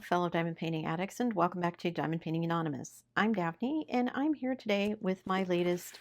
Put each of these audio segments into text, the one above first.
fellow diamond painting addicts, and welcome back to Diamond Painting Anonymous. I'm Daphne, and I'm here today with my latest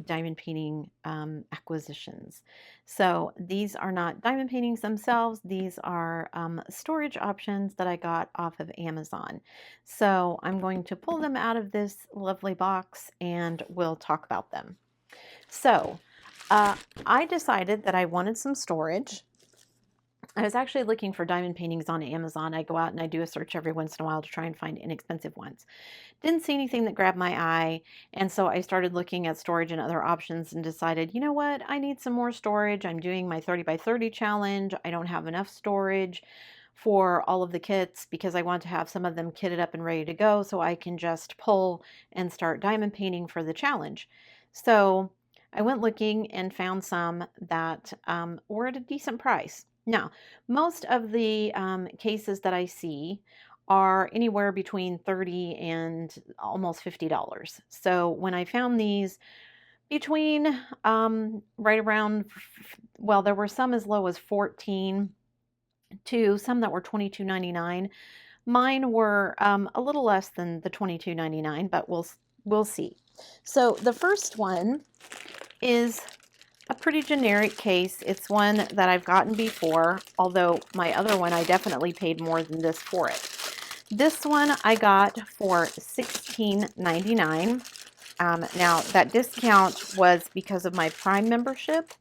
diamond painting acquisitions. So these are not diamond paintings themselves, these are storage options that I got off of Amazon. So I'm going to pull them out of this lovely box and we'll talk about them. So I decided that I wanted some storage. I was actually looking for diamond paintings on Amazon. I go out and I do a search every once in a while to try and find inexpensive ones. Didn't see anything that grabbed my eye, and so I started looking at storage and other options and decided, you know what, I need some more storage. I'm doing my 30 by 30 challenge. I don't have enough storage for all of the kits because I want to have some of them kitted up and ready to go so I can just pull and start diamond painting for the challenge. So I went looking and found some that were at a decent price. Now, most of the cases that I see are anywhere between $30 and almost $50. So when I found these between right around, well, there were some as low as $14 to some that were $22.99. Mine were a little less than the $22.99, but we'll see. So the first one is a pretty generic case. It's one that I've gotten before, although my other one I definitely paid more than this for it. This one I got for $16.99. Now that discount was because of my Prime membership,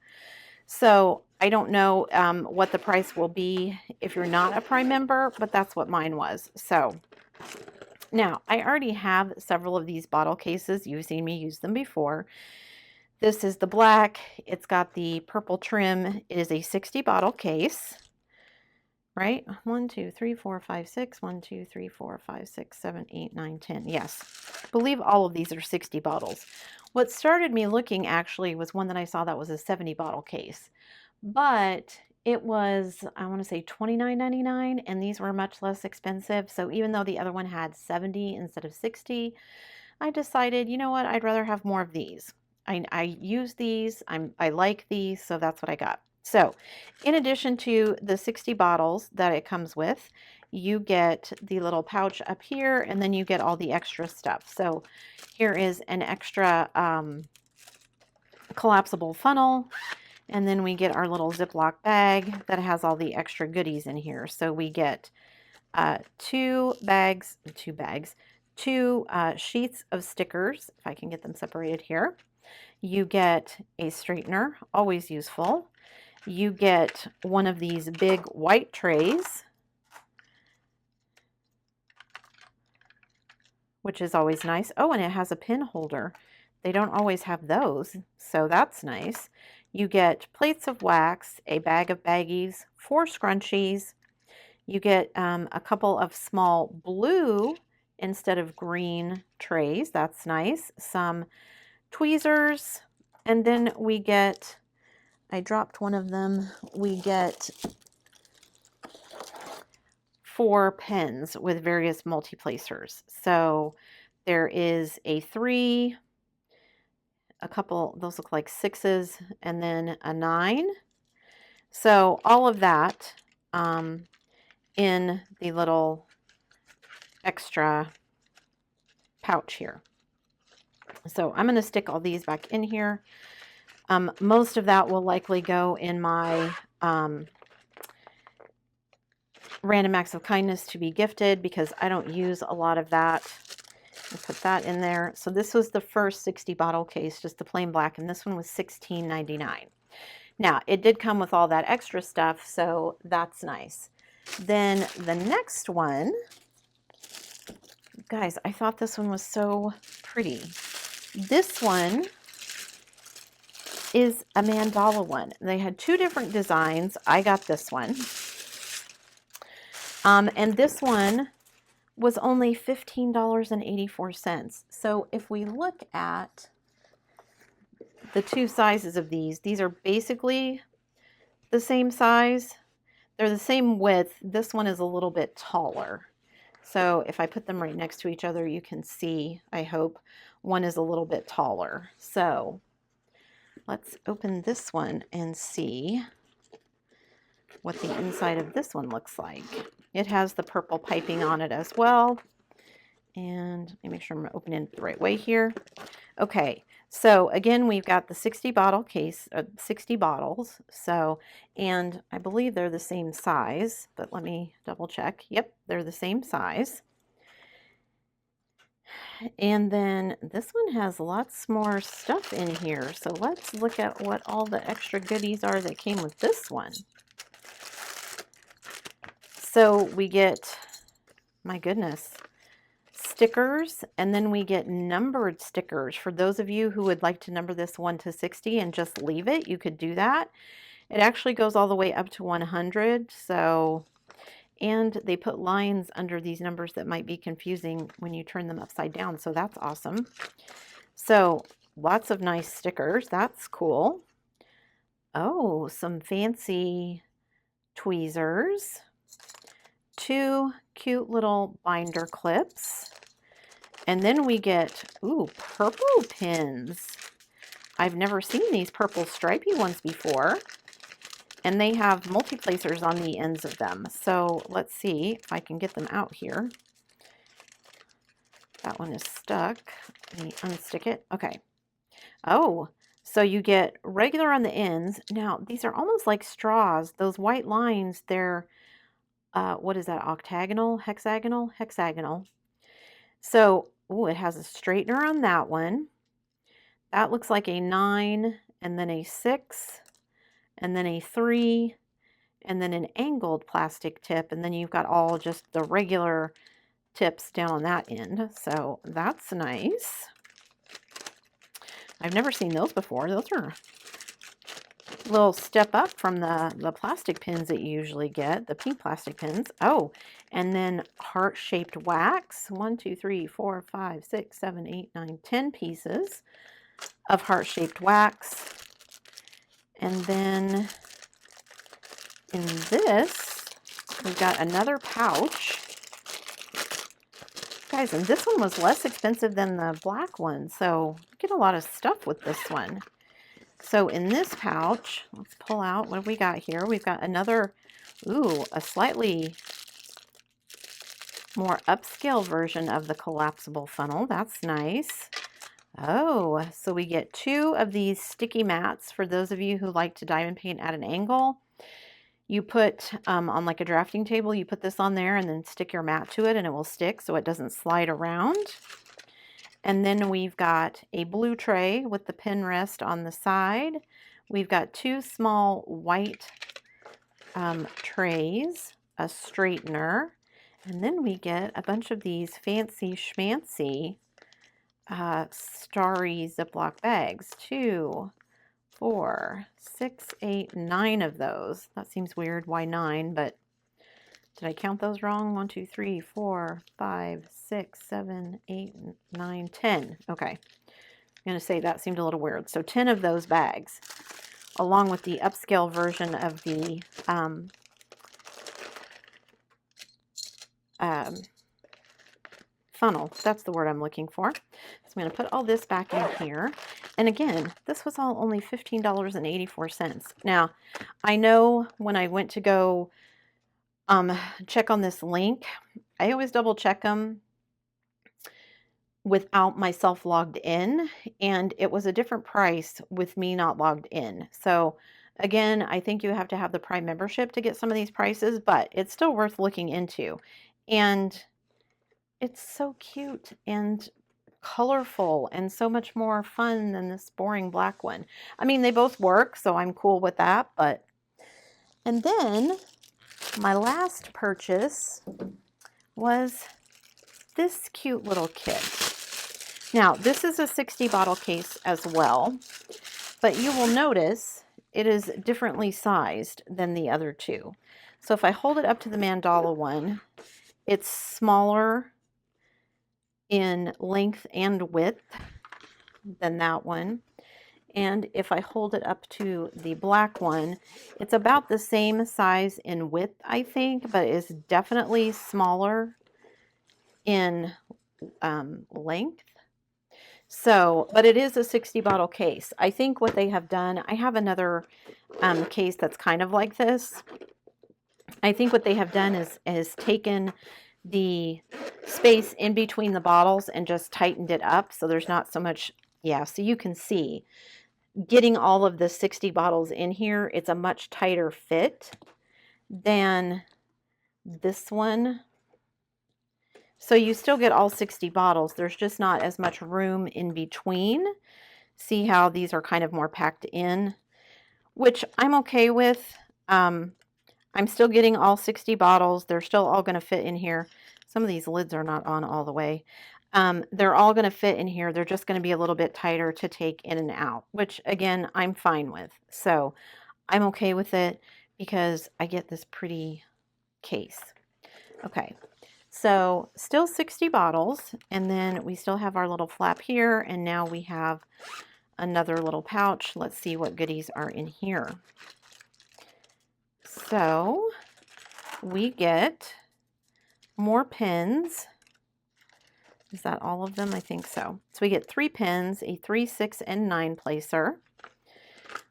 so I don't know what the price will be if you're not a Prime member, but that's what mine was. So now I already have several of these bottle cases. You've seen me use them before. This is the black. It's got the purple trim. It is a 60 bottle case, right? 1, 2, 3, 4, 5, 6. 1, 2, 3, 4, 5, 6, 7, 8, 9, 10. Yes, I believe all of these are 60 bottles. What started me looking actually was one that I saw that was a 70 bottle case, but it was, I want to say $29.99, and these were much less expensive. So even though the other one had 70 instead of 60, I decided, you know what, I'd rather have more of these. I use these, I like these, so that's what I got. So in addition to the 60 bottles that it comes with, you get the little pouch up here, and then you get all the extra stuff. So here is an extra collapsible funnel, and then we get our little Ziploc bag that has all the extra goodies in here. So we get two sheets of stickers, if I can get them separated here. You get a straightener, always useful. You get one of these big white trays, which is always nice. Oh, and it has a pin holder. They don't always have those, so that's nice. You get plates of wax, a bag of baggies, 4 scrunchies. You get a couple of small blue instead of green trays. That's nice. Some tweezers, and then we get, I dropped one of them, we get 4 pens with various multi-placers. So there is a 3, a couple, those look like 6s, and then a 9. So all of that in the little extra pouch here. So I'm going to stick all these back in here. Most of that will likely go in my random acts of kindness to be gifted because I don't use a lot of that. I'll put that in there. So this was the first 60 bottle case, just the plain black, and this one was $16.99. Now, it did come with all that extra stuff, so that's nice. Then the next one, guys, I thought this one was so pretty. This one is a mandala one. They had 2 different designs. I got this one. And this one was only $15.84. So if we look at the 2 sizes of these are basically the same size. They're the same width. This one is a little bit taller. So if I put them right next to each other, you can see, I hope, one is a little bit taller. So let's open this one and see what the inside of this one looks like. It has the purple piping on it as well. And let me make sure I'm opening it the right way here. Okay, so again, we've got the 60 bottle case, 60 bottles. So, and I believe they're the same size, but let me double check. Yep, they're the same size. And then this one has lots more stuff in here. So let's look at what all the extra goodies are that came with this one. So we get, my goodness, stickers, and then we get numbered stickers. For those of you who would like to number this 1 to 60 and just leave it, you could do that. It actually goes all the way up to 100. So, and they put lines under these numbers that might be confusing when you turn them upside down. So that's awesome. So lots of nice stickers. That's cool. Oh, some fancy tweezers. 2 cute little binder clips. And then we get, ooh, purple pins. I've never seen these purple stripy ones before. And they have multi-placers on the ends of them. So let's see if I can get them out here. That one is stuck. Let me unstick it. Okay. Oh, so you get regular on the ends. Now, these are almost like straws. Those white lines, they're, what is that, octagonal, hexagonal? Hexagonal. So, ooh, it has a straightener on that one. That looks like a 9, and then a 6, and then a 3, and then an angled plastic tip, and then you've got all just the regular tips down on that end. So that's nice. I've never seen those before. Those are a little step up from the plastic pins that you usually get, the pink plastic pins. Oh, and then heart-shaped wax. 1, 2, 3, 4, 5, 6, 7, 8, 9, 10 pieces of heart-shaped wax. And then in this, we've got another pouch. Guys, and this one was less expensive than the black one, so you get a lot of stuff with this one. So in this pouch, let's pull out what we got here. We've got another, ooh, a slightly more upscale version of the collapsible funnel. That's nice. Oh, so we get 2 of these sticky mats for those of you who like to diamond paint at an angle. You put on like a drafting table, you put this on there and then stick your mat to it and it will stick so it doesn't slide around. And then we've got a blue tray with the pin rest on the side. We've got 2 small white trays, a straightener, and then we get a bunch of these fancy schmancy starry Ziploc bags. 2, 4, 6, 8, 9 of those. That seems weird. Why 9? But did I count those wrong? 1, 2, 3, 4, 5, 6, 7, 8, 9, 10. Okay. I'm going to say that seemed a little weird. So 10 of those bags, along with the upscale version of the funnel. That's the word I'm looking for. So I'm going to put all this back in here. And again, this was all only $15.84. Now, I know when I went to go check on this link, I always double check them without myself logged in, and it was a different price with me not logged in. So again, I think you have to have the Prime membership to get some of these prices, but it's still worth looking into. And it's so cute and colorful and so much more fun than this boring black one. I mean, they both work, so I'm cool with that. But, and then my last purchase was this cute little kit. Now, this is a 60 bottle case as well, but you will notice it is differently sized than the other 2. So if I hold it up to the Mandala one, it's smaller in length and width than that one. And if I hold it up to the black one, it's about the same size in width, I think, but it's definitely smaller in length. So, but it is a 60 bottle case. I think what they have done, I have another case that's kind of like this. I think what they have done is taken the space in between the bottles and just tightened it up so there's not so much, yeah, so you can see getting all of the 60 bottles in here, it's a much tighter fit than this one. So you still get all 60 bottles. There's just not as much room in between. See how these are kind of more packed in, which I'm okay with. I'm still getting all 60 bottles. They're still all going to fit in here. Some of these lids are not on all the way. They're all going to fit in here. They're just going to be a little bit tighter to take in and out, which again, I'm fine with. So I'm okay with it because I get this pretty case. Okay, so still 60 bottles, and then we still have our little flap here, and now we have another little pouch. Let's see what goodies are in here. So we get more pins. Is that all of them? I think so. So we get 3 pins, a 3, 6, and 9 placer.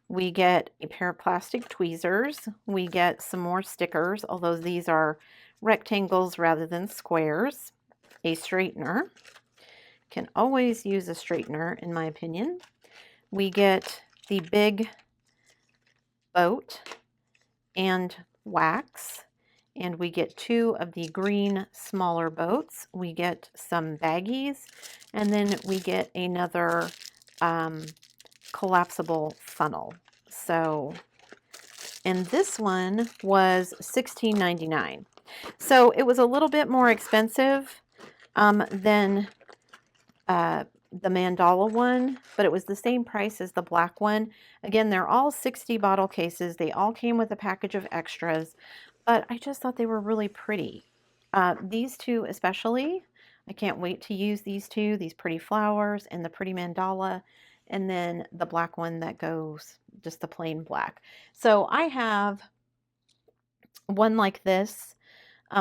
We get a pair of plastic tweezers. We get some more stickers, although these are rectangles rather than squares. A straightener. Can always use a straightener, in my opinion. We get the big boat and wax. And we get 2 of the green smaller boats. We get some baggies, and then we get another collapsible funnel. So, and this one was $16.99. So it was a little bit more expensive than the Mandala one, but it was the same price as the black one. Again, they're all 60 bottle cases. They all came with a package of extras, but I just thought they were really pretty. These two especially, I can't wait to use these two, these pretty flowers and the pretty mandala, and then the black one that goes just the plain black. So I have one like this,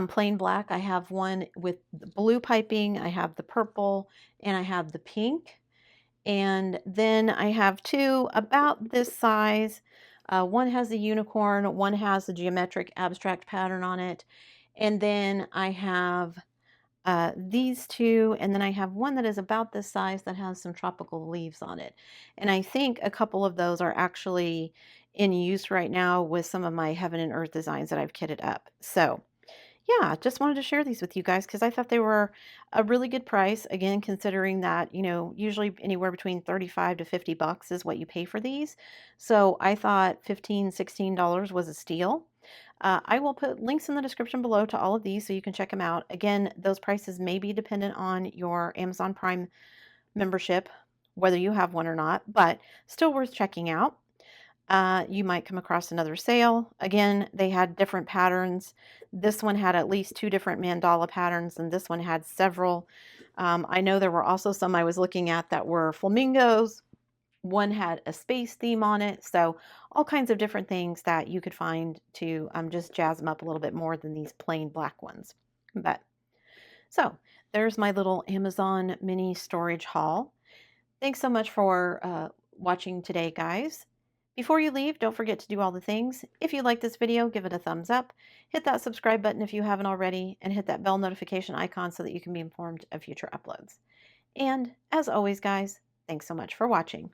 plain black. I have one with the blue piping, I have the purple, and I have the pink. And then I have 2 about this size. One has a unicorn, one has a geometric abstract pattern on it. And then I have these 2, and then I have one that is about this size that has some tropical leaves on it. And I think a couple of those are actually in use right now with some of my heaven and earth designs that I've kitted up. So yeah, just wanted to share these with you guys because I thought they were a really good price. Again, considering that, you know, usually anywhere between 35 to 50 bucks is what you pay for these. So I thought $15, $16 was a steal. I will put links in the description below to all of these so you can check them out. Again, those prices may be dependent on your Amazon Prime membership, whether you have one or not, but still worth checking out. You might come across another sale. Again, they had different patterns. This one had at least 2 different mandala patterns, and this one had several. I know there were also some I was looking at that were flamingos. One had a space theme on it. So all kinds of different things that you could find to just jazz them up a little bit more than these plain black ones. But so there's my little Amazon mini storage haul. Thanks so much for watching today, guys. Before you leave, don't forget to do all the things. If you like this video, give it a thumbs up, hit that subscribe button if you haven't already, and hit that bell notification icon so that you can be informed of future uploads. And as always, guys, thanks so much for watching.